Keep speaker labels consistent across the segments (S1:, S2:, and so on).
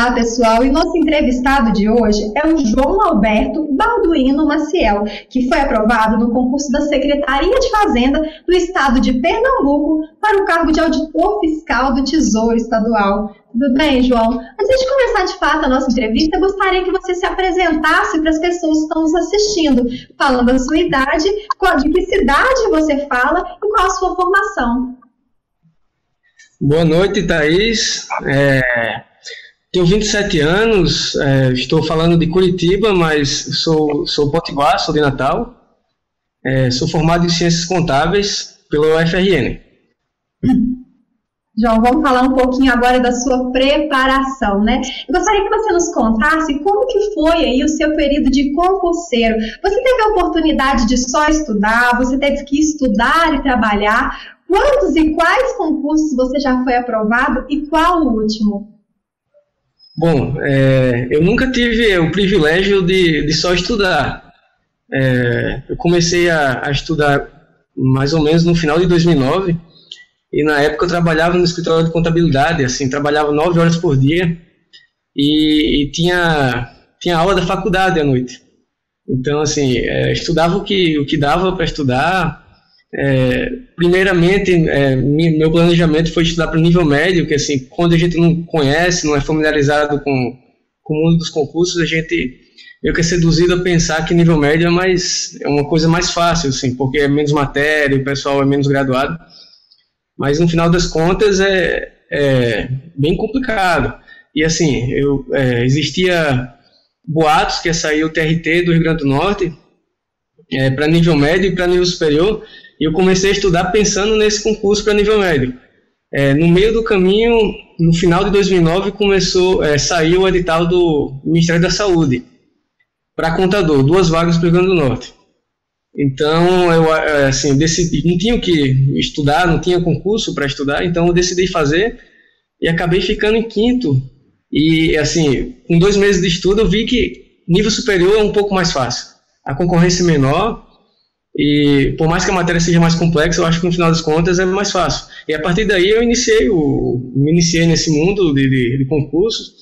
S1: Olá, pessoal, e nosso entrevistado de hoje é o João Alberto Balduino Maciel, que foi aprovado no concurso da Secretaria de Fazenda do Estado de Pernambuco para o cargo de auditor fiscal do Tesouro Estadual. Tudo bem, João? Antes de começar de fato a nossa entrevista, eu gostaria que você se apresentasse para as pessoas que estão nos assistindo, falando a sua idade, de que cidade você fala e qual a sua formação.
S2: Boa noite, Thaís. Tenho 27 anos, estou falando de Curitiba, mas sou potiguar, sou de Natal. Sou formado em Ciências Contábeis pela UFRN.
S1: João, vamos falar um pouquinho agora da sua preparação, né? Eu gostaria que você nos contasse como que foi aí o seu período de concurseiro. Você teve a oportunidade de só estudar, você teve que estudar e trabalhar. Quantos e quais concursos você já foi aprovado e qual o último?
S2: Bom, eu nunca tive o privilégio de só estudar. Eu comecei a estudar mais ou menos no final de 2009 e na época eu trabalhava no escritório de contabilidade, assim, trabalhava 9 horas por dia e tinha aula da faculdade à noite. Então, assim, estudava o que dava para estudar. Primeiramente, meu planejamento foi estudar para o nível médio, que assim, quando a gente não conhece, não é familiarizado com o mundo dos concursos, a gente meio que é seduzido a pensar que nível médio é uma coisa mais fácil, assim, porque é menos matéria, o pessoal é menos graduado, mas no final das contas é bem complicado. E assim, existia boatos que ia sair o TRT do Rio Grande do Norte para nível médio e para nível superior. E eu comecei a estudar pensando nesse concurso para nível médio. No meio do caminho, no final de 2009, saiu o edital do Ministério da Saúde para contador, 2 vagas para o Rio Grande do Norte. Então, eu decidi, não tinha o que estudar, não tinha concurso para estudar, então eu decidi fazer e acabei ficando em 5º. E, assim, com 2 meses de estudo, eu vi que nível superior é um pouco mais fácil. A concorrência é menor. E por mais que a matéria seja mais complexa, eu acho que no final das contas é mais fácil. E a partir daí eu me iniciei nesse mundo de concursos.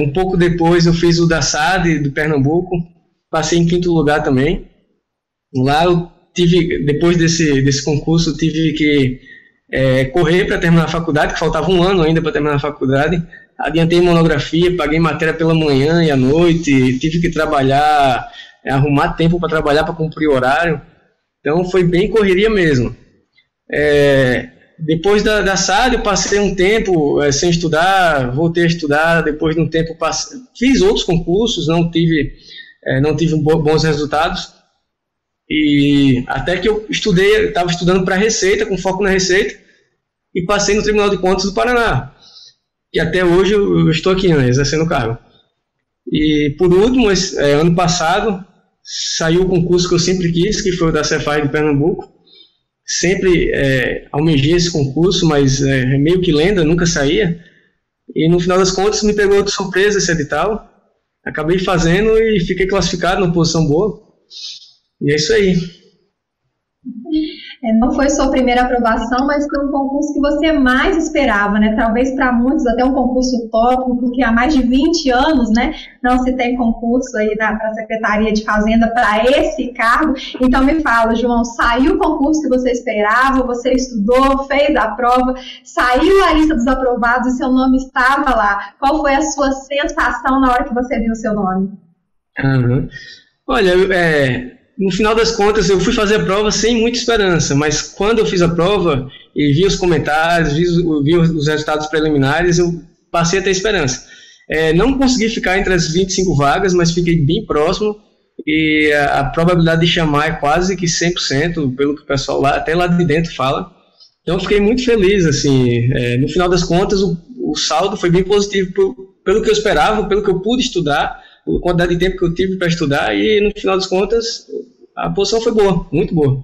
S2: Um pouco depois eu fiz o da SAD do Pernambuco, passei em 5º lugar também. Lá eu depois desse concurso, tive que correr para terminar a faculdade, que faltava 1 ano ainda para terminar a faculdade. Adiantei monografia, paguei matéria pela manhã e à noite, tive que trabalhar, arrumar tempo para trabalhar, para cumprir o horário. Então foi bem correria mesmo. Depois da SAD eu passei um tempo sem estudar, voltei a estudar, depois de um tempo fiz outros concursos, não tive bons resultados, e até que eu estava estudando para Receita, com foco na Receita, e passei no Tribunal de Contas do Paraná, e até hoje eu estou aqui, né, exercendo o cargo. E por último, ano passado, saiu o concurso que eu sempre quis, que foi o da Cefaz de Pernambuco. Sempre almejei esse concurso, mas meio que lenda, nunca saía. E no final das contas me pegou de surpresa esse edital. Acabei fazendo e fiquei classificado numa posição boa. E é isso aí.
S1: Não foi sua primeira aprovação, mas foi um concurso que você mais esperava, né? Talvez para muitos até um concurso utópico, porque há mais de 20 anos, né, não se tem concurso aí para a Secretaria de Fazenda para esse cargo. Então me fala, João, saiu o concurso que você esperava, você estudou, fez a prova, saiu a lista dos aprovados e seu nome estava lá. Qual foi a sua sensação na hora que você viu o seu nome?
S2: Olha, no final das contas, eu fui fazer a prova sem muita esperança, mas quando eu fiz a prova e vi os comentários, vi os resultados preliminares, eu passei a ter esperança. Não consegui ficar entre as 25 vagas, mas fiquei bem próximo, e a probabilidade de chamar é quase que 100%, pelo que o pessoal até lá de dentro fala. Então eu fiquei muito feliz, assim, no final das contas o saldo foi bem positivo pelo que eu esperava, pelo que eu pude estudar, a quantidade de tempo que eu tive para estudar, e no final das contas a posição foi boa, muito boa.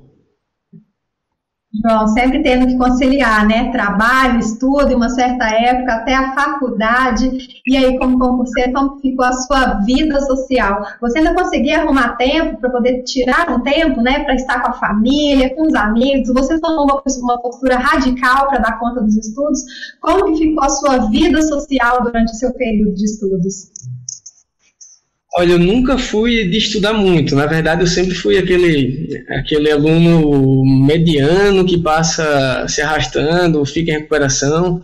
S1: João, sempre tendo que conciliar, né? Trabalho, estudo, em uma certa época, até a faculdade. E aí, como concurseiro, como ficou a sua vida social? Você ainda conseguia arrumar tempo para poder tirar um tempo, né? Para estar com a família, com os amigos? Você tomou uma postura radical para dar conta dos estudos? Como que ficou a sua vida social durante o seu período de estudos?
S2: Olha, eu nunca fui de estudar muito. Na verdade, eu sempre fui aquele aluno mediano que passa se arrastando, fica em recuperação.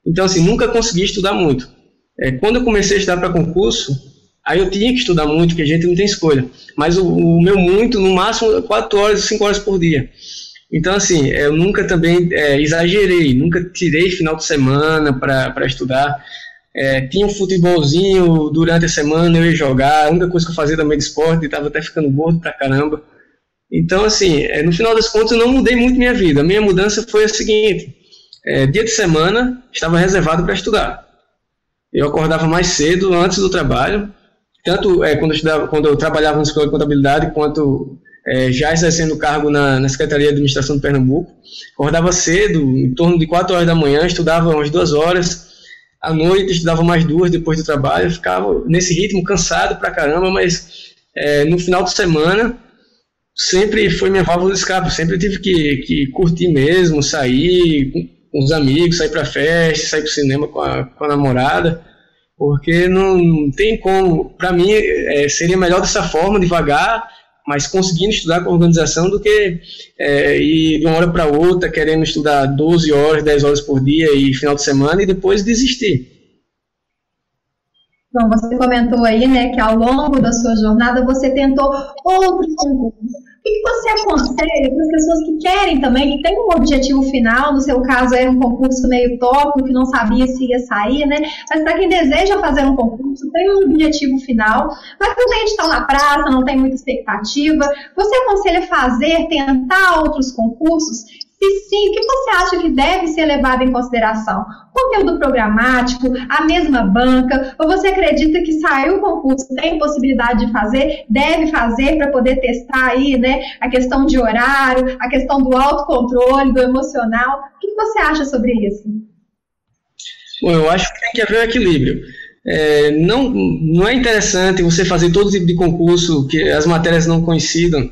S2: Então, assim, nunca consegui estudar muito. Quando eu comecei a estudar para concurso, aí eu tinha que estudar muito, porque a gente não tem escolha. Mas o meu muito, no máximo, 4 horas, 5 horas por dia. Então, assim, eu nunca também exagerei, nunca tirei final de semana para estudar. Tinha um futebolzinho durante a semana, eu ia jogar, a única coisa que eu fazia também de esporte, estava até ficando gordo pra caramba. Então, assim, no final das contas, eu não mudei muito minha vida. A minha mudança foi a seguinte: dia de semana, estava reservado para estudar. Eu acordava mais cedo, antes do trabalho, tanto quando eu trabalhava na Escola de Contabilidade, quanto já exercendo o cargo na Secretaria de Administração de Pernambuco. Acordava cedo, em torno de 4 horas da manhã, estudava umas 2 horas, à noite estudava mais 2 depois do trabalho, ficava nesse ritmo, cansado pra caramba, mas no final de semana sempre foi minha válvula de escape, sempre tive que curtir mesmo, sair com os amigos, sair pra festa, sair pro cinema com a namorada, porque não tem como, pra mim seria melhor dessa forma, devagar, mas conseguindo estudar com organização do que ir de uma hora para outra, querendo estudar 12 horas, 10 horas por dia e final de semana e depois desistir.
S1: Bom, você comentou aí, né, que ao longo da sua jornada você tentou outros concursos. O que você aconselha para as pessoas que querem também, que tem um objetivo final, no seu caso era um concurso meio tópico, que não sabia se ia sair, né? Mas para quem deseja fazer um concurso, tem um objetivo final, mas não tem edital na praça, não tem muita expectativa, você aconselha tentar outros concursos? Se sim, o que você acha que deve ser levado em consideração? Conteúdo programático, a mesma banca, ou você acredita que saiu o concurso, tem possibilidade de fazer, deve fazer para poder testar aí, né, a questão de horário, a questão do autocontrole, do emocional? O que você acha sobre isso?
S2: Bom, eu acho que tem que haver um equilíbrio. Não é interessante você fazer todo tipo de concurso que as matérias não coincidam,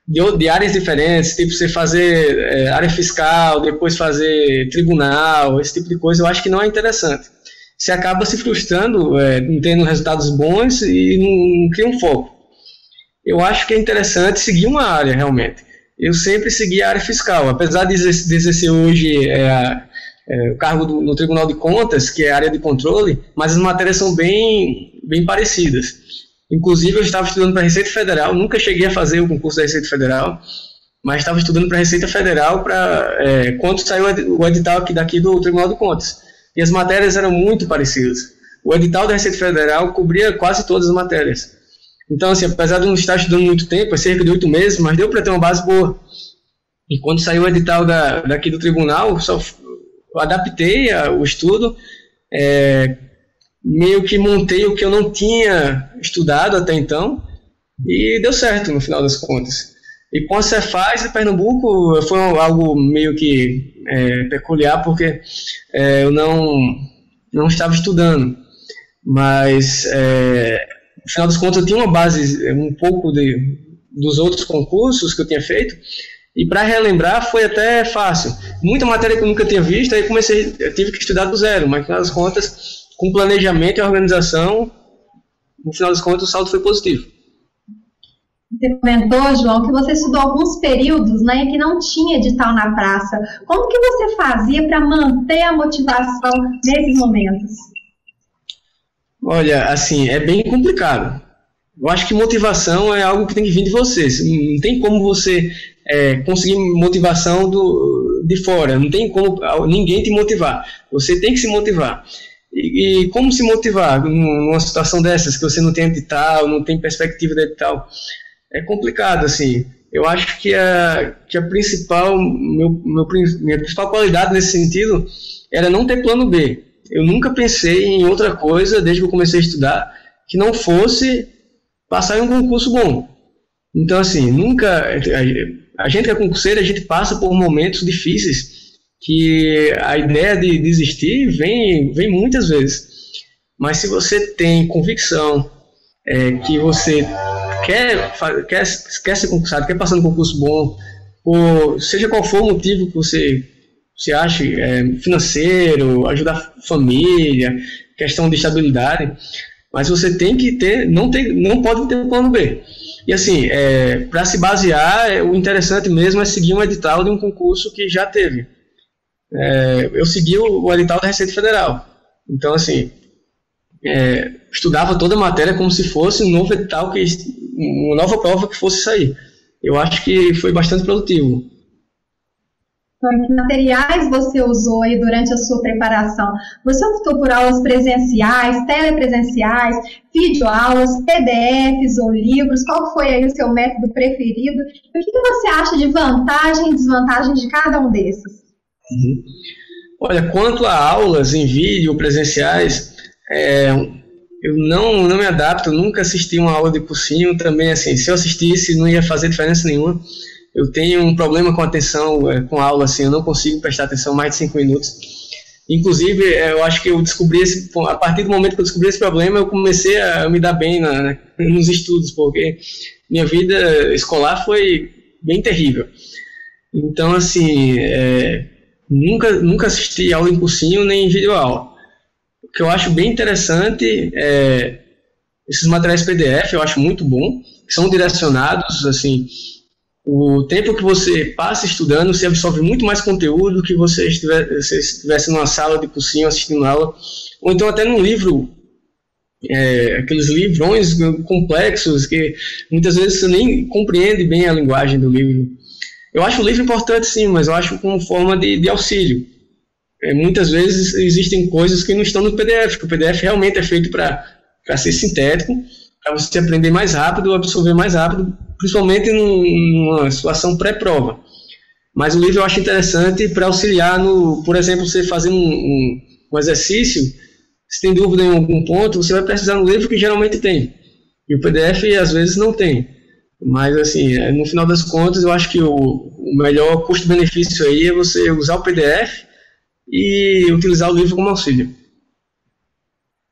S2: de áreas diferentes, tipo você fazer área fiscal, depois fazer tribunal, esse tipo de coisa, eu acho que não é interessante. Você acaba se frustrando, não tendo resultados bons e não cria um foco. Eu acho que é interessante seguir uma área, realmente. Eu sempre segui a área fiscal, apesar de exercer hoje o cargo no Tribunal de Contas, que é a área de controle, mas as matérias são bem parecidas. Inclusive, eu estava estudando para a Receita Federal, nunca cheguei a fazer o concurso da Receita Federal, mas estava estudando para a Receita Federal quando saiu o edital daqui do Tribunal de Contas. E as matérias eram muito parecidas. O edital da Receita Federal cobria quase todas as matérias. Então, assim, apesar de não estar estudando muito tempo, cerca de 8 meses, mas deu para ter uma base boa. E quando saiu o edital daqui do Tribunal, eu adaptei o estudo, meio que montei o que eu não tinha estudado até então e deu certo no final das contas. E com a Cefaz de Pernambuco foi algo meio que peculiar, porque eu não estava estudando, mas no final das contas eu tinha uma base um pouco dos outros concursos que eu tinha feito, e para relembrar foi até fácil. Muita matéria que eu nunca tinha visto, aí eu tive que estudar do zero, mas no final das contas, com planejamento e organização, no final das contas o saldo foi positivo.
S1: Você comentou, João, que você estudou alguns períodos, né, que não tinha edital na praça. Como que você fazia para manter a motivação nesses momentos?
S2: Olha, assim, é bem complicado. Eu acho que motivação é algo que tem que vir de você. Não tem como você conseguir motivação de fora. Não tem como ninguém te motivar. Você tem que se motivar. E como se motivar numa situação dessas, que você não tem edital, não tem perspectiva de edital? É complicado, assim. Eu acho que minha principal qualidade nesse sentido era não ter plano B. Eu nunca pensei em outra coisa, desde que eu comecei a estudar, que não fosse passar em um concurso bom. Então, assim, nunca... A gente que é concurseiro, a gente passa por momentos difíceis que a ideia de desistir vem muitas vezes. Mas se você tem convicção que você quer ser concursado, quer passar no concurso bom, ou seja qual for o motivo que você acha, financeiro, ajudar a família, questão de estabilidade, mas você tem que ter, não pode ter um plano B. E assim, para se basear, o interessante mesmo é seguir um edital de um concurso que já teve. Eu segui o edital da Receita Federal. Então, assim, estudava toda a matéria como se fosse um novo edital, uma nova prova que fosse sair. Eu acho que foi bastante produtivo.
S1: Que materiais você usou aí durante a sua preparação? Você optou por aulas presenciais, telepresenciais, videoaulas, PDFs ou livros? Qual foi aí o seu método preferido? E o que você acha de vantagem e desvantagem de cada um desses?
S2: Olha, quanto a aulas em vídeo presenciais, eu não me adapto, nunca assisti uma aula de cursinho. Também, assim, se eu assistisse não ia fazer diferença nenhuma. Eu tenho um problema com atenção, com a aula, assim, eu não consigo prestar atenção mais de 5 minutos. Inclusive, eu acho que eu descobri a partir do momento que eu descobri esse problema, eu comecei a me dar bem nos estudos, porque minha vida escolar foi bem terrível. Então, assim, nunca assisti aula em cursinho nem em videoaula. O que eu acho bem interessante esses materiais PDF, eu acho muito bom, que são direcionados, assim. O tempo que você passa estudando, você absorve muito mais conteúdo do que você estivesse numa sala de cursinho assistindo aula, ou então até num livro, aqueles livrões complexos que muitas vezes você nem compreende bem a linguagem do livro. Eu acho o livro importante, sim, mas eu acho como forma de auxílio. Muitas vezes existem coisas que não estão no PDF, porque o PDF realmente é feito para ser sintético, para você aprender mais rápido, absorver mais rápido, principalmente numa situação pré-prova. Mas o livro eu acho interessante para auxiliar por exemplo, você fazendo um exercício, se tem dúvida em algum ponto, você vai precisar no livro que geralmente tem. E o PDF às vezes não tem. Mas, assim, no final das contas, eu acho que o melhor custo-benefício aí é você usar o PDF e utilizar o livro como auxílio.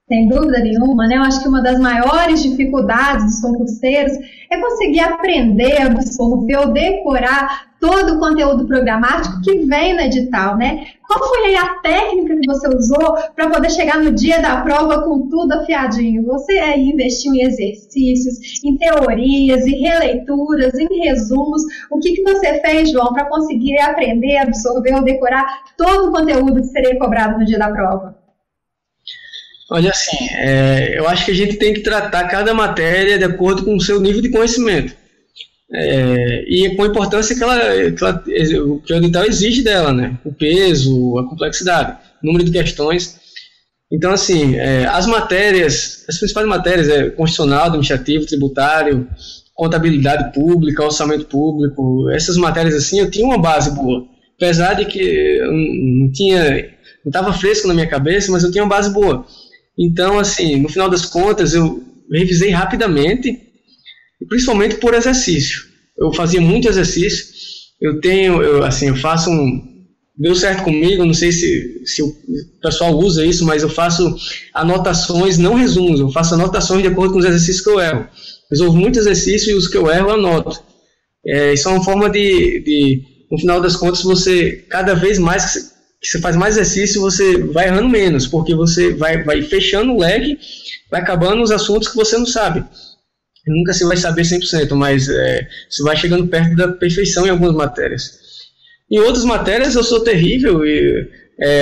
S1: Sem dúvida nenhuma, né? Eu acho que uma das maiores dificuldades dos concurseiros é conseguir aprender, absorver ou decorar todo o conteúdo programático que vem no edital, né? Qual foi aí a técnica que você usou para poder chegar no dia da prova com tudo afiadinho? Você aí investiu em exercícios, em teorias, em releituras, em resumos. O que você fez, João, para conseguir aprender, absorver ou decorar todo o conteúdo que seria cobrado no dia da prova?
S2: Olha, assim, eu acho que a gente tem que tratar cada matéria de acordo com o seu nível de conhecimento. E com a importância que o edital exige dela, né? O peso, a complexidade, o número de questões. Então, assim, as principais matérias, constitucional, administrativo, tributário, contabilidade pública, orçamento público, essas matérias, assim, eu tinha uma base boa. Apesar de que não estava fresco na minha cabeça, mas eu tinha uma base boa. Então, assim, no final das contas, eu revisei rapidamente, principalmente por exercício. Eu fazia muito exercício. Eu faço deu certo comigo, não sei se o pessoal usa isso, mas eu faço anotações, não resumos, eu faço anotações de acordo com os exercícios que eu erro. Resolvo muito exercício e os que eu erro eu anoto. Isso é uma forma no final das contas, você, cada vez mais que você faz mais exercício, você vai errando menos, porque você vai fechando o leque, vai acabando os assuntos que você não sabe. Nunca se vai saber 100%, mas você vai chegando perto da perfeição em algumas matérias. Em outras matérias eu sou terrível, e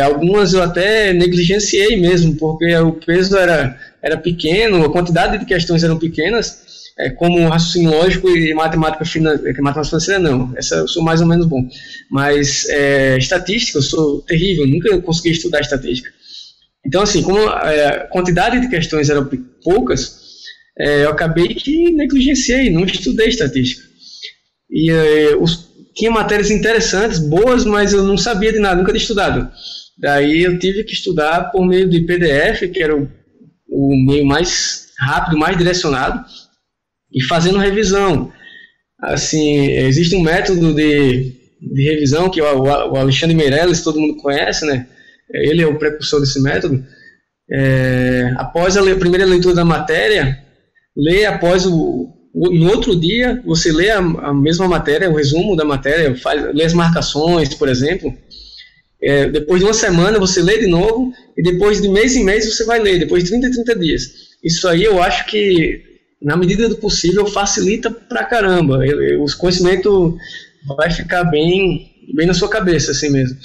S2: algumas eu até negligenciei mesmo, porque o peso era pequeno, a quantidade de questões eram pequenas, como raciocínio lógico e matemática financeira não, essa eu sou mais ou menos bom, mas estatística eu sou terrível, nunca consegui estudar estatística. Então, assim, como a quantidade de questões eram poucas, eu acabei que negligenciei, não estudei estatística. E tinha matérias interessantes, boas, mas eu não sabia de nada, nunca tinha estudado. Daí eu tive que estudar por meio de PDF, que era o meio mais rápido, mais direcionado, e fazendo revisão. Assim, existe um método de revisão que o Alexandre Meirelles, todo mundo conhece, né? Ele é o precursor desse método. Após a primeira leitura da matéria, no outro dia, você lê a mesma matéria, o resumo da matéria, lê as marcações, por exemplo. Depois de uma semana, você lê de novo, e depois de mês em mês, você vai ler, depois de 30 em 30 dias. Isso aí eu acho que, na medida do possível, facilita pra caramba. Os conhecimentos vai ficar bem na sua cabeça, assim mesmo.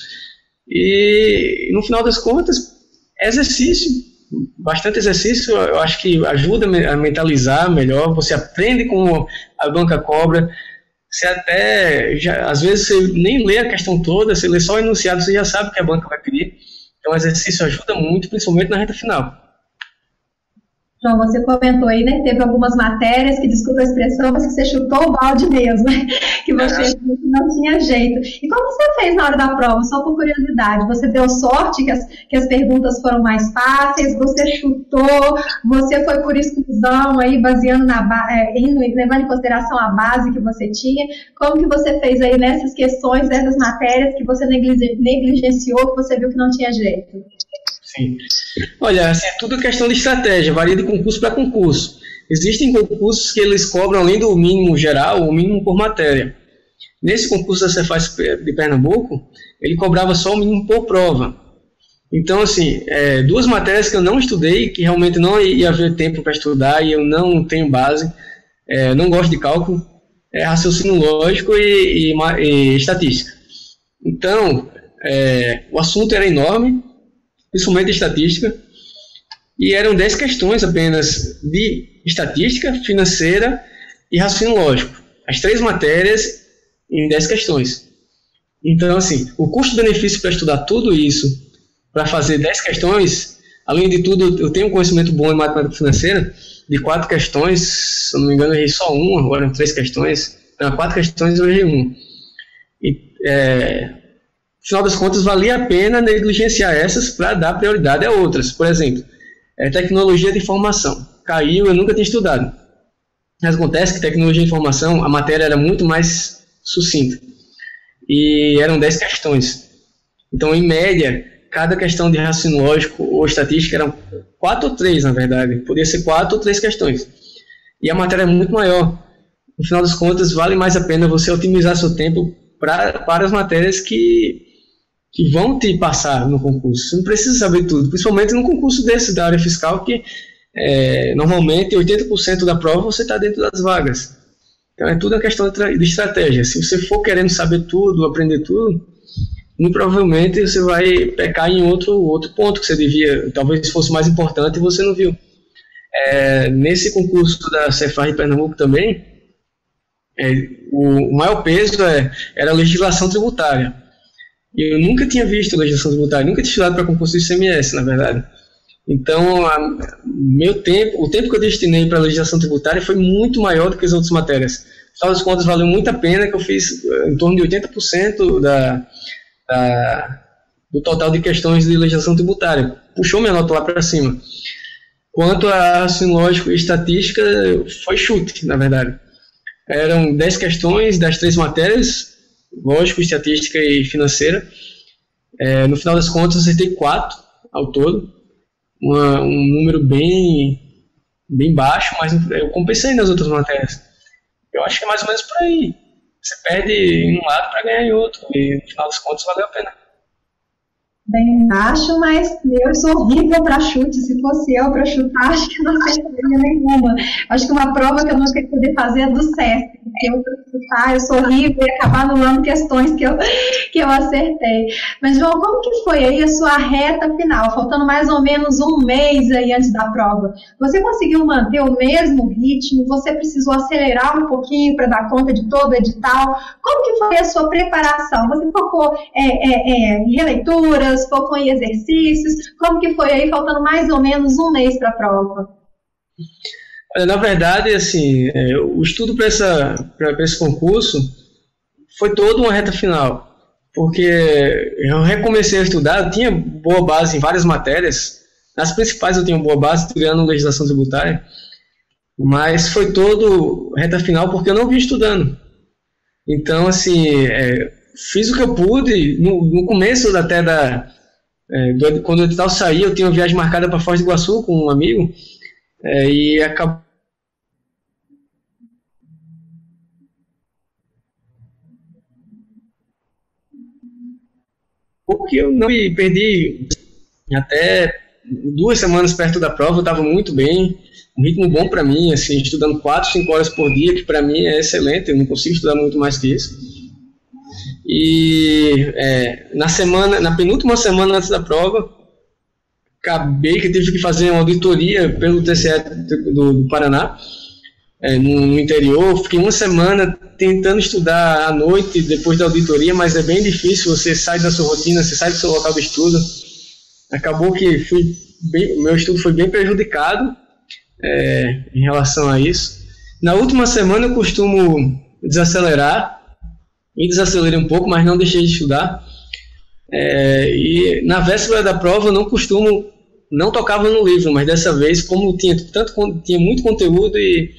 S2: E, no final das contas, exercício. Bastante exercício, eu acho que ajuda a mentalizar melhor. Você aprende como a banca cobra. Você às vezes você nem lê a questão toda, você lê só o enunciado, você já sabe o que a banca vai pedir. Então o exercício ajuda muito, principalmente na reta final.
S1: João, você comentou aí, né, que teve algumas matérias que, desculpa a expressão, mas que você chutou o balde mesmo, né, que você não tinha jeito. E como você fez na hora da prova? Só por curiosidade, você deu sorte que as perguntas foram mais fáceis, você chutou, você foi por exclusão, aí, baseando levando em consideração a base que você tinha? Como que você fez aí nessas questões, dessas matérias que você negligenciou, que você viu que não tinha jeito?
S2: Sim. Olha, assim, é tudo questão de estratégia, varia de concurso para concurso. Existem concursos que eles cobram, além do mínimo geral, o mínimo por matéria. Nesse concurso da Cefaz de Pernambuco, ele cobrava só o mínimo por prova. Então, assim, duas matérias que eu não estudei, que realmente não ia haver tempo para estudar e eu não tenho base, não gosto de cálculo, raciocínio lógico e estatística. Então, o assunto era enorme, principalmente de estatística, e eram 10 questões apenas de estatística, financeira e raciocínio lógico. As 3 matérias em 10 questões. Então, assim, o custo-benefício para estudar tudo isso, para fazer 10 questões, além de tudo, eu tenho um conhecimento bom em matemática financeira, de 4 questões, se eu não me engano, eu errei só uma, agora 3 questões, 4 questões eu errei uma. No final das contas, valia a pena negligenciar essas para dar prioridade a outras. Por exemplo, tecnologia de informação. Caiu, eu nunca tinha estudado. Mas acontece que tecnologia de informação, a matéria era muito mais sucinta. E eram 10 questões. Então, em média, cada questão de raciocínio lógico ou estatística eram 4 ou 3, na verdade. Podia ser 4 ou 3 questões. E a matéria é muito maior. No final das contas, vale mais a pena você otimizar seu tempo para as matérias que vão te passar no concurso. Você não precisa saber tudo, principalmente num concurso desse da área fiscal, que normalmente 80% da prova você está dentro das vagas. Então é tudo uma questão de estratégia. Se você for querendo saber tudo, aprender tudo, muito provavelmente você vai pecar em outro ponto que você devia, talvez fosse mais importante e você não viu. Nesse concurso da Cefaz de Pernambuco também, o maior peso era a legislação tributária. Eu nunca tinha visto legislação tributária, nunca tinha estudado para concurso de ICMS, na verdade. Então, o tempo que eu destinei para a legislação tributária foi muito maior do que as outras matérias. Afinal das contas, valeu muito a pena, que eu fiz em torno de 80% do total de questões de legislação tributária. Puxou minha nota lá para cima. Quanto a raciocínio lógico e estatística, foi chute, na verdade. Eram 10 questões das 3 matérias, lógico, estatística e financeira. No final das contas, eu acertei 4 ao todo. Um número bem baixo, mas eu compensei nas outras matérias. Eu acho que é mais ou menos por aí. Você perde em um lado para ganhar em outro, e no final das contas valeu a pena.
S1: Bem baixo, mas eu sou horrível para chute. Se fosse eu para chutar, acho que não acertaria nenhuma. Acho que uma prova que eu nunca ia poder fazer é do SESC, porque eu para chutar, eu sou horrível e acabar anulando questões que eu acertei. Mas, João, como que foi aí a sua reta final? Faltando mais ou menos um mês aí antes da prova. Você conseguiu manter o mesmo ritmo? Você precisou acelerar um pouquinho para dar conta de todo o edital? Como que foi a sua preparação? Você focou em releituras? Focou em exercícios? Como que foi aí, faltando mais ou menos um mês para a prova?
S2: Na verdade, assim, o estudo para esse concurso foi toda uma reta final, porque eu recomecei a estudar, eu tinha boa base em várias matérias, nas principais eu tinha boa base, estudando legislação tributária, mas foi todo reta final porque eu não vinha estudando. Então, assim, fiz o que eu pude. No começo até quando o edital saiu, eu tinha uma viagem marcada para Foz do Iguaçu com um amigo, e acabou que eu não me perdi até 2 semanas perto da prova. Eu estava muito bem, um ritmo bom para mim, assim, estudando 4, 5 horas por dia, que para mim é excelente, eu não consigo estudar muito mais que isso. E na penúltima semana antes da prova, acabei que tive que fazer uma auditoria pelo TCE do Paraná, no interior. Fiquei uma semana tentando estudar à noite depois da auditoria, mas é bem difícil. Você sai da sua rotina, você sai do seu local de estudo. Acabou que meu estudo foi bem prejudicado em relação a isso. Na última semana eu costumo desacelerar, e desacelerei um pouco, mas não deixei de estudar. E na véspera da prova eu não tocava no livro, mas dessa vez, como tinha muito conteúdo e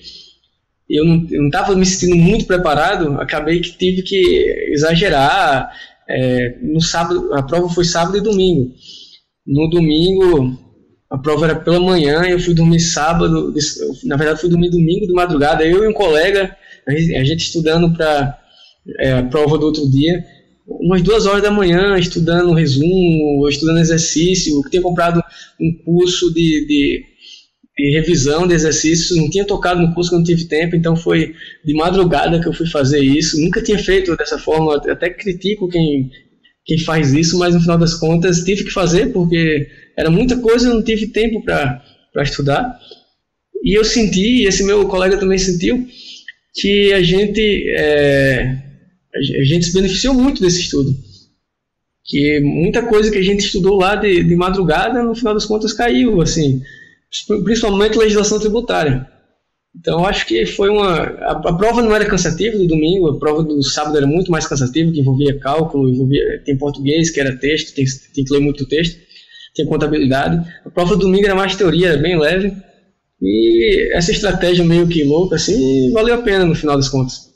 S2: eu não estava me sentindo muito preparado, acabei que tive que exagerar. No sábado, a prova foi sábado e domingo. No domingo, a prova era pela manhã, eu fui dormir sábado, na verdade fui dormir domingo de madrugada, eu e um colega, a gente estudando para a prova do outro dia, umas 2 horas da manhã, estudando resumo, estudando exercício. Eu tinha comprado um curso de revisão de exercícios, não tinha tocado no curso que eu não tive tempo, então foi de madrugada que eu fui fazer isso. Nunca tinha feito dessa forma, até critico quem faz isso, mas no final das contas tive que fazer, porque era muita coisa, eu não tive tempo para estudar. E eu senti, e esse meu colega também sentiu, que a gente se beneficiou muito desse estudo, que muita coisa que a gente estudou lá de madrugada, no final das contas caiu, assim, principalmente legislação tributária. Então eu acho que foi a prova não era cansativa do domingo, a prova do sábado era muito mais cansativa, que envolvia cálculo, tem português, que era texto, tem que ler muito texto, tem contabilidade. A prova do domingo era mais teoria, era bem leve, e essa estratégia meio que louca, assim, valeu a pena no final das contas.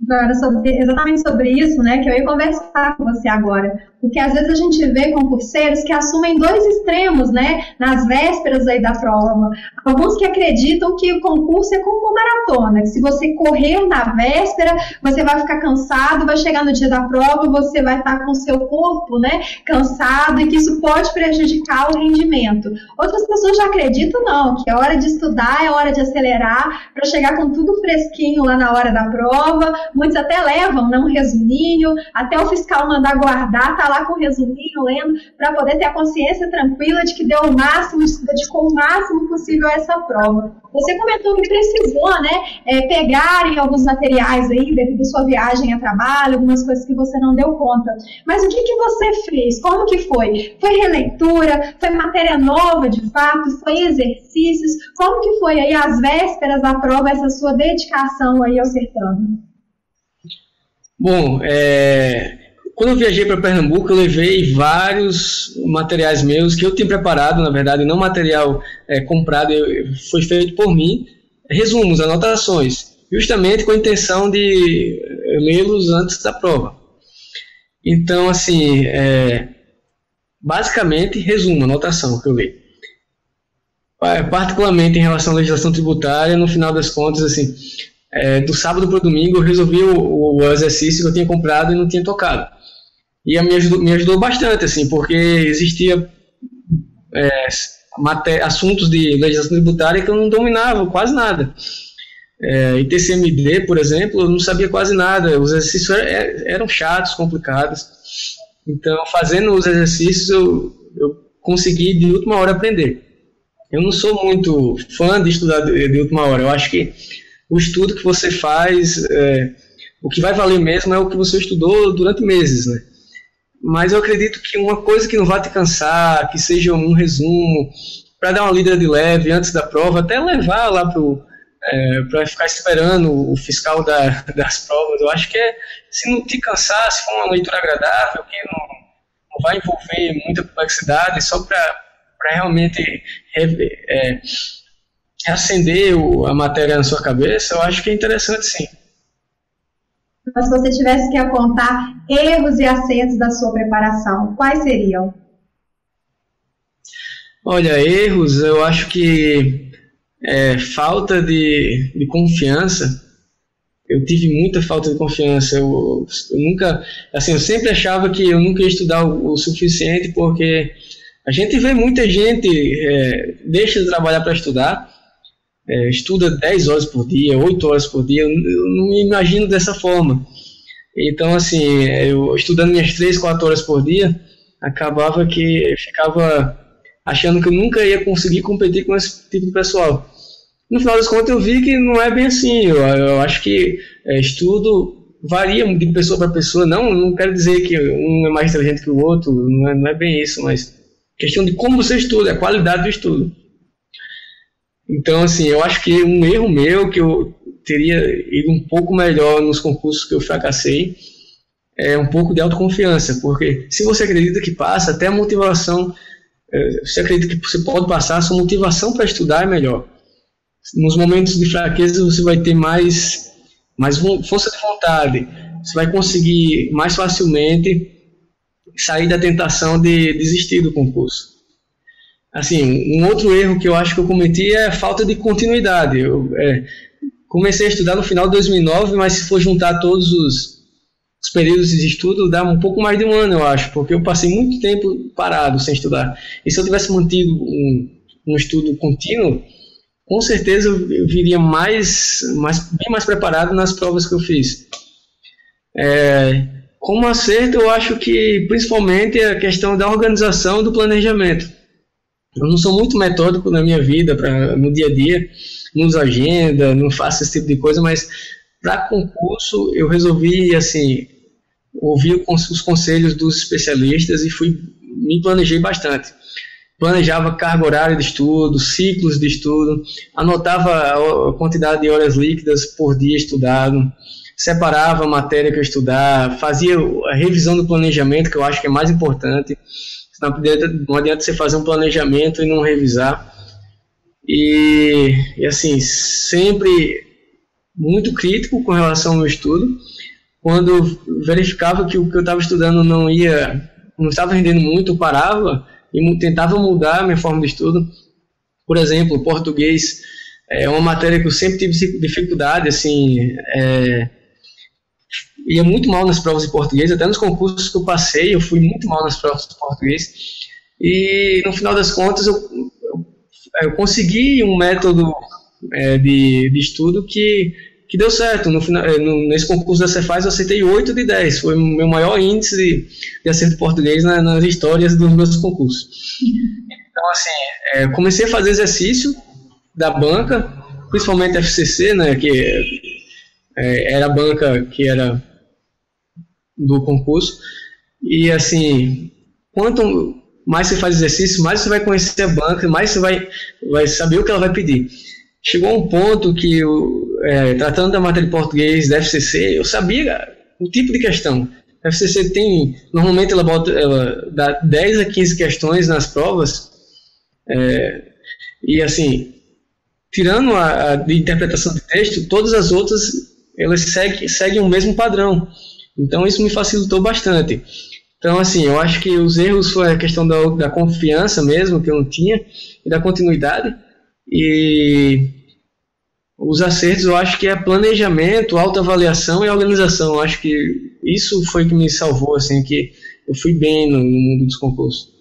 S1: Agora, exatamente sobre isso, né, que eu ia conversar com você agora, porque às vezes a gente vê concurseiros que assumem 2 extremos, né, nas vésperas aí da prova. Alguns que acreditam que o concurso é como uma maratona, que se você correr na véspera, você vai ficar cansado, vai chegar no dia da prova, você vai estar com o seu corpo, né, cansado, e que isso pode prejudicar o rendimento. Outras pessoas já acreditam, não, que é hora de estudar, é hora de acelerar, para chegar com tudo fresquinho lá na hora da prova. Muitos até levam, né, um resuminho, até o fiscal mandar guardar, tá lá com o resuminho, lendo, para poder ter a consciência tranquila de que deu o máximo, dedicou o máximo possível a essa prova. Você comentou que precisou, né, pegar em alguns materiais aí, devido à sua viagem a trabalho, algumas coisas que você não deu conta. Mas o que você fez? Como que foi? Foi releitura? Foi matéria nova, de fato? Foi exercícios? Como que foi aí às vésperas da prova, essa sua dedicação aí ao certame?
S2: Bom, quando eu viajei para Pernambuco, eu levei vários materiais meus que eu tinha preparado, na verdade, não material comprado, foi feito por mim, resumos, anotações, justamente com a intenção de lê-los antes da prova. Então, assim, basicamente, resumo, anotação que eu leio. Particularmente em relação à legislação tributária, no final das contas, assim, do sábado para o domingo eu resolvi o exercício que eu tinha comprado e não tinha tocado. E me ajudou bastante, assim, porque existia assuntos de legislação tributária que eu não dominava quase nada. ITCMD, por exemplo, eu não sabia quase nada. Os exercícios eram chatos, complicados. Então, fazendo os exercícios, eu consegui de última hora aprender. Eu não sou muito fã de estudar de última hora. Eu acho que o estudo que você faz, o que vai valer mesmo é o que você estudou durante meses, né? Mas eu acredito que uma coisa que não vai te cansar, que seja um resumo, para dar uma lida de leve antes da prova, até levar lá para ficar esperando o fiscal das provas. Eu acho que se não te cansar, se for uma leitura agradável, que não vai envolver muita complexidade, só para realmente acender a matéria na sua cabeça, eu acho que é interessante, sim.
S1: Mas se você tivesse que apontar erros e acertos da sua preparação, quais seriam?
S2: Olha, erros, eu acho que falta de confiança. Eu tive muita falta de confiança. Eu nunca, assim, eu sempre achava que eu nunca ia estudar o suficiente, porque a gente vê muita gente deixa de trabalhar para estudar, estuda 10 horas por dia, 8 horas por dia. Eu não me imagino dessa forma. Então, assim, eu estudando minhas 3, 4 horas por dia, acabava que eu ficava achando que eu nunca ia conseguir competir com esse tipo de pessoal. No final das contas, eu vi que não é bem assim. Eu acho que estudo varia de pessoa para pessoa. Não quero dizer que um é mais inteligente que o outro, não é bem isso, mas questão de como você estuda, a qualidade do estudo. Então, assim, eu acho que um erro meu, que eu teria ido um pouco melhor nos concursos que eu fracassei, é um pouco de autoconfiança, porque se você acredita que passa, até a motivação, você acredita que você pode passar, a sua motivação para estudar é melhor. Nos momentos de fraqueza você vai ter mais força de vontade, você vai conseguir mais facilmente sair da tentação de desistir do concurso. Assim, um outro erro que eu acho que eu cometi é a falta de continuidade. Eu comecei a estudar no final de 2009, mas se for juntar todos os períodos de estudo, dá um pouco mais de um ano, eu acho, porque eu passei muito tempo parado sem estudar. E se eu tivesse mantido um estudo contínuo, com certeza eu viria bem mais preparado nas provas que eu fiz. Como acerto, eu acho que principalmente a questão da organização e do planejamento. Eu não sou muito metódico na minha vida, no dia a dia, não uso agenda, não faço esse tipo de coisa, mas para concurso eu resolvi, assim, ouvir os conselhos dos especialistas e me planejei bastante. Planejava carga horária de estudo, ciclos de estudo, anotava a quantidade de horas líquidas por dia estudado, separava a matéria que eu estudar, fazia a revisão do planejamento, que eu acho que é mais importante. Não adianta você fazer um planejamento e não revisar. E assim, sempre muito crítico com relação ao meu estudo. Quando verificava que o que eu estava estudando não estava rendendo muito, eu parava e tentava mudar a minha forma de estudo. Por exemplo, português é uma matéria que eu sempre tive dificuldade, assim, ia muito mal nas provas de português, até nos concursos que eu passei, eu fui muito mal nas provas de português, e no final das contas eu consegui um método de estudo que deu certo. Nesse concurso da Cefaz eu acertei 8 de 10, foi o meu maior índice de acerto de português nas histórias dos meus concursos. Então, assim, comecei a fazer exercício da banca, principalmente FCC, né, que era a banca que era do concurso, e assim, quanto mais você faz exercício, mais você vai conhecer a banca, mais você vai saber o que ela vai pedir. Chegou um ponto que tratando da matéria de português da FCC, eu sabia o tipo de questão. A FCC normalmente ela dá 10 a 15 questões nas provas, e assim, tirando a de interpretação de texto, todas as outras elas seguem o mesmo padrão. Então isso me facilitou bastante. Então, assim, eu acho que os erros foi a questão da confiança mesmo, que eu não tinha, e da continuidade. E os acertos, eu acho que é planejamento, autoavaliação e organização. Eu acho que isso foi que me salvou, assim, que eu fui bem no mundo dos concursos.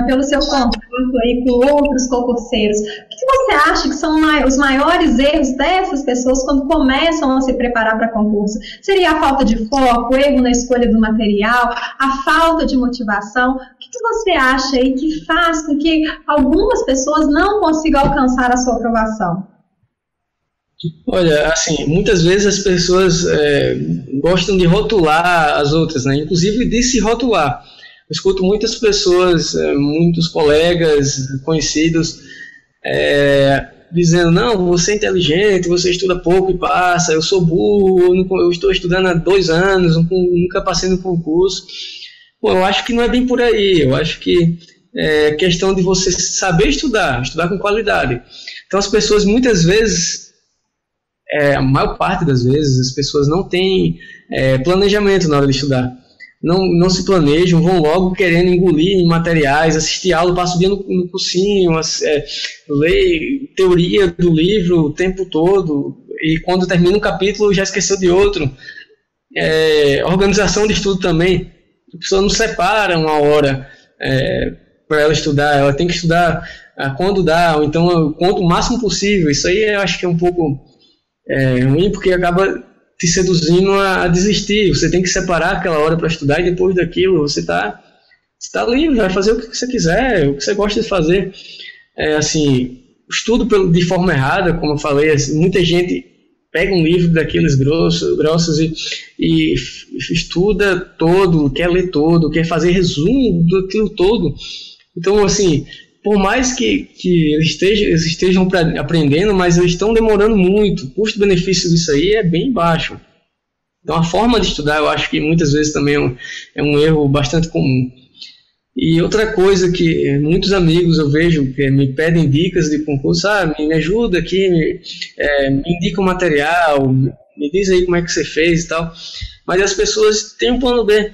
S1: Pelo seu contato aí com outros concurseiros, o que você acha que são os maiores erros dessas pessoas quando começam a se preparar para concurso? Seria a falta de foco, o erro na escolha do material, a falta de motivação? O que você acha aí que faz com que algumas pessoas não consigam alcançar a sua aprovação?
S2: Olha, assim, muitas vezes as pessoas gostam de rotular as outras, né? Inclusive de se rotular. Eu escuto muitas pessoas, muitos colegas conhecidos dizendo: não, você é inteligente, você estuda pouco e passa, eu sou burro, eu estou estudando há 2 anos, nunca passei no concurso. Bom, eu acho que não é bem por aí. Eu acho que é questão de você saber estudar com qualidade. Então as pessoas muitas vezes a maior parte das vezes as pessoas não têm planejamento na hora de estudar. Não se planejam, vão logo querendo engolir materiais, assistir aula, passa o dia no cursinho, lê teoria do livro o tempo todo, e quando termina um capítulo já esqueceu de outro. Organização de estudo também, a pessoa não separa uma hora para ela estudar, ela tem que estudar quando dá, ou então o máximo possível. Isso aí eu acho que é um pouco ruim, porque acaba te seduzindo a desistir. Você tem que separar aquela hora para estudar, e depois daquilo você está livre, vai fazer o que você quiser, o que você gosta de fazer. Estudo de forma errada, como eu falei, muita gente pega um livro daqueles grossos e estuda todo, quer ler todo, quer fazer resumo daquilo todo. Então, assim, por mais que eles estejam aprendendo, mas eles estão demorando muito. O custo-benefício disso aí é bem baixo. Então, a forma de estudar, eu acho que muitas vezes também é um erro bastante comum. E outra coisa que muitos amigos eu vejo que me pedem dicas de concurso, me ajuda aqui, me indica o material, me diz aí como é que você fez e tal. Mas as pessoas têm um plano B.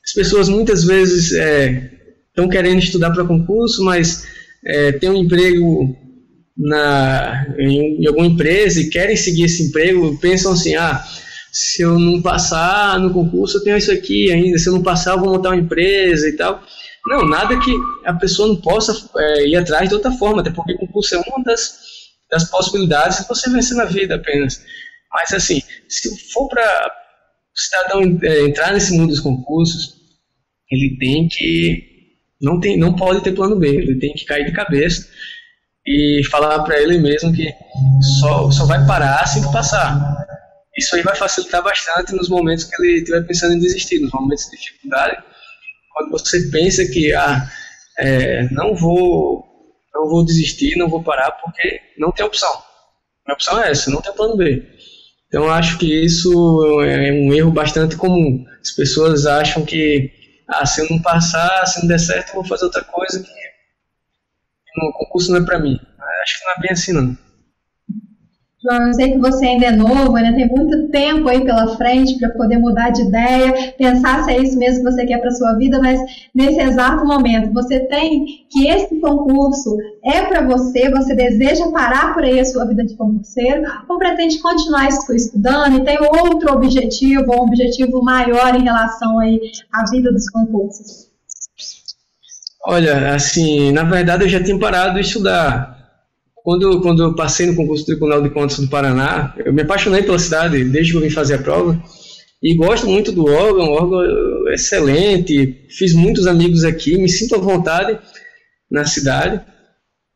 S2: As pessoas muitas vezes estão querendo estudar para concurso, mas tem um emprego em alguma empresa e querem seguir esse emprego, pensam assim, se eu não passar no concurso eu tenho isso aqui ainda, se eu não passar eu vou montar uma empresa e tal. Não, nada que a pessoa não possa ir atrás de outra forma, até porque o concurso é uma das possibilidades de você vencer na vida apenas. Mas assim, se for para o cidadão entrar nesse mundo dos concursos, ele tem que não pode ter plano B, ele tem que cair de cabeça e falar para ele mesmo que só vai parar assim que passar. Isso aí vai facilitar bastante nos momentos que ele estiver pensando em desistir, nos momentos de dificuldade, quando você pensa que não vou desistir, não vou parar, porque não tem opção. A opção é essa, não tem plano B. Então eu acho que isso é um erro bastante comum. As pessoas acham que se eu não passar, se não der certo, eu vou fazer outra coisa que o concurso não é para mim. Acho que não é bem assim, não.
S1: João, eu sei que você ainda é novo, ainda tem muito tempo aí pela frente para poder mudar de ideia, pensar se é isso mesmo que você quer para a sua vida, mas nesse exato momento, você tem que esse concurso é para você deseja parar por aí a sua vida de concurseiro, ou pretende continuar estudando e tem outro objetivo, ou um objetivo maior em relação aí à vida dos concursos?
S2: Olha, assim, na verdade eu já tinha parado de estudar. Quando eu passei no concurso do Tribunal de Contas do Paraná, eu me apaixonei pela cidade desde que eu vim fazer a prova e gosto muito do órgão, um órgão excelente, fiz muitos amigos aqui, me sinto à vontade na cidade,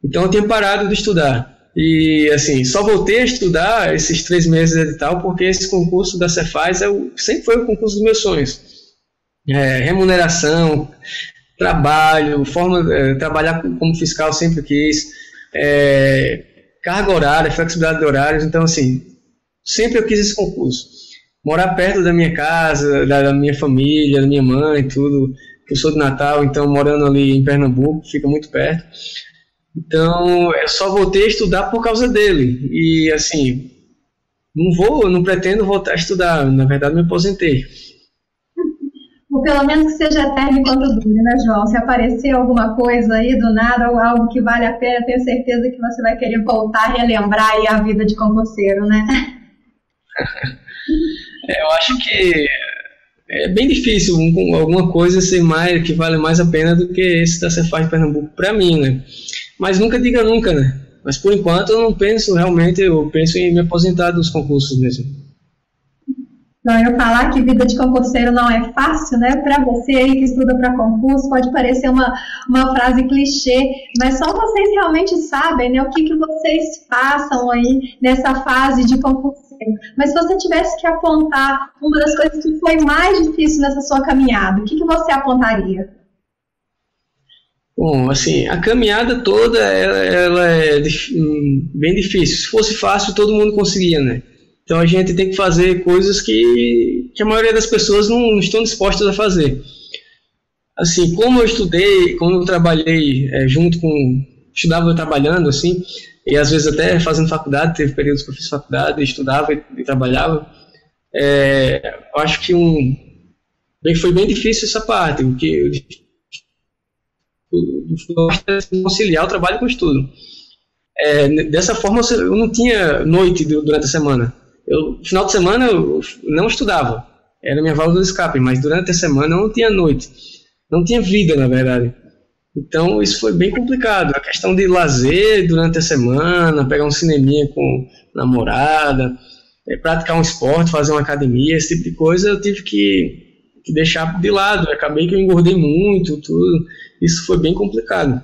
S2: então eu tinha parado de estudar. E assim, só voltei a estudar esses 3 meses de edital porque esse concurso da Cefaz sempre foi o concurso dos meus sonhos. Remuneração, trabalho, trabalhar como fiscal sempre quis, carga horária, flexibilidade de horários. Então assim, sempre eu quis esse concurso, morar perto da minha casa, da minha família, da minha mãe, tudo, que eu sou de Natal, então morando ali em Pernambuco, fica muito perto. Então eu só voltei a estudar por causa dele, e assim, não pretendo voltar a estudar, na verdade me aposentei.
S1: Ou pelo menos que seja eterno enquanto dure, né, João? Se aparecer alguma coisa aí do nada, ou algo que vale a pena, tenho certeza que você vai querer voltar, relembrar aí a vida de concurseiro, né?
S2: Eu acho que é bem difícil alguma coisa ser que vale mais a pena do que esse da Cefaz de Pernambuco para mim, né? Mas nunca diga nunca, né? Mas por enquanto eu não penso realmente, eu penso em me aposentar dos concursos mesmo.
S1: Não, eu falar que vida de concurseiro não é fácil, né? Para você aí que estuda para concurso, pode parecer uma frase clichê, mas só vocês realmente sabem, né? O que vocês passam aí nessa fase de concurseiro. Mas se você tivesse que apontar uma das coisas que foi mais difícil nessa sua caminhada, o que você apontaria?
S2: Bom, assim, a caminhada toda ela é bem difícil. Se fosse fácil, todo mundo conseguia, né? Então a gente tem que fazer coisas que a maioria das pessoas não estão dispostas a fazer. Assim, como eu estudei, como eu trabalhei estudava trabalhando, assim, e às vezes até fazendo faculdade, teve períodos que eu fiz faculdade, estudava e trabalhava. Eu acho que foi bem difícil essa parte, o que eu acho que é conciliar o trabalho com o estudo. Dessa forma eu não tinha noite durante a semana. No final de semana eu não estudava, era minha válvula de escape, mas durante a semana eu não tinha noite, não tinha vida, na verdade. Então isso foi bem complicado, a questão de lazer durante a semana, pegar um cineminha com namorada, praticar um esporte, fazer uma academia, esse tipo de coisa eu tive que deixar de lado. Acabei que eu engordei muito, tudo. Isso foi bem complicado.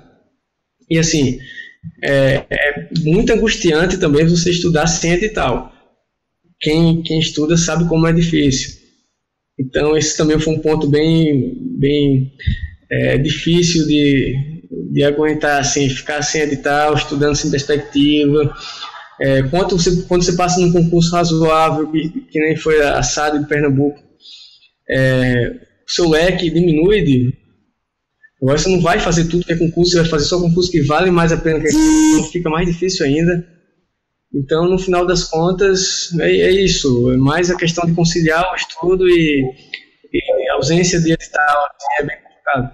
S2: E assim, é muito angustiante também você estudar sem edital. Quem estuda sabe como é difícil. Então esse também foi um ponto bem difícil de aguentar, assim, ficar sem edital, estudando sem perspectiva. Quando você passa num concurso razoável, que nem foi a SAD de Pernambuco, o seu leque diminui. Agora você não vai fazer tudo que é concurso, você vai fazer só concurso que vale mais a pena, que fica mais difícil ainda. Então, no final das contas, é isso. É mais a questão de conciliar o estudo e a ausência de edital, assim, é bem complicado.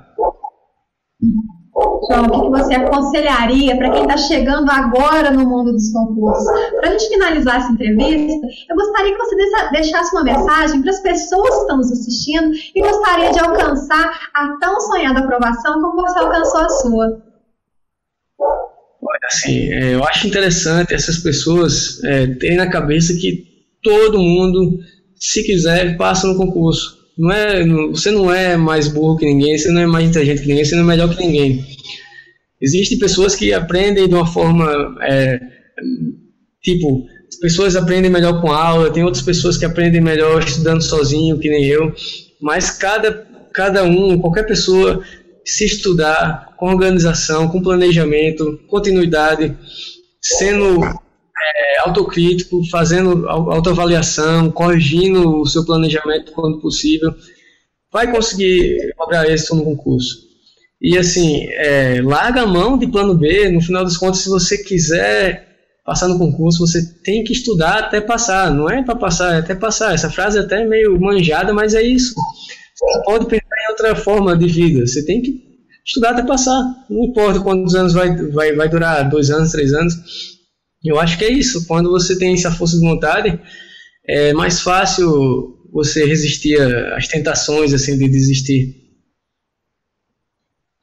S1: João, o que você aconselharia para quem está chegando agora no mundo dos concursos? Para a gente finalizar essa entrevista, eu gostaria que você deixasse uma mensagem para as pessoas que estão nos assistindo e gostaria de alcançar a tão sonhada aprovação como você alcançou a sua.
S2: Olha, assim, eu acho interessante essas pessoas terem na cabeça que todo mundo, se quiser, passa no concurso. Você não é mais burro que ninguém, você não é mais inteligente que ninguém, você não é melhor que ninguém. Existem pessoas que aprendem de uma forma, as pessoas aprendem melhor com aula, tem outras pessoas que aprendem melhor estudando sozinho, que nem eu, mas qualquer pessoa, se estudar com organização, com planejamento, continuidade, sendo autocrítico, fazendo autoavaliação, corrigindo o seu planejamento quando possível, vai conseguir lograr êxito no concurso. E assim, larga a mão de plano B. No final das contas, se você quiser passar no concurso, você tem que estudar até passar. Não é para passar, é até passar. Essa frase é até meio manjada, mas é isso. Você não pode pensar em outra forma de vida. Você tem que estudar até passar. Não importa quantos anos vai durar, 2 anos, 3 anos. Eu acho que é isso. Quando você tem essa força de vontade, é mais fácil você resistir às tentações assim, de desistir.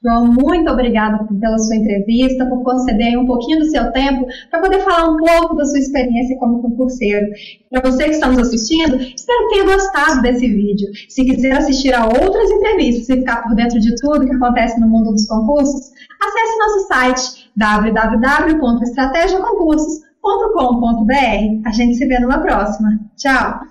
S1: João, muito obrigada pela sua entrevista, por conceder um pouquinho do seu tempo para poder falar um pouco da sua experiência como concurseiro. Para você que está nos assistindo, espero que tenha gostado desse vídeo. Se quiser assistir a outras entrevistas e ficar por dentro de tudo que acontece no mundo dos concursos, acesse nosso site www.estrategiaconcursos.com.br. A gente se vê numa próxima. Tchau!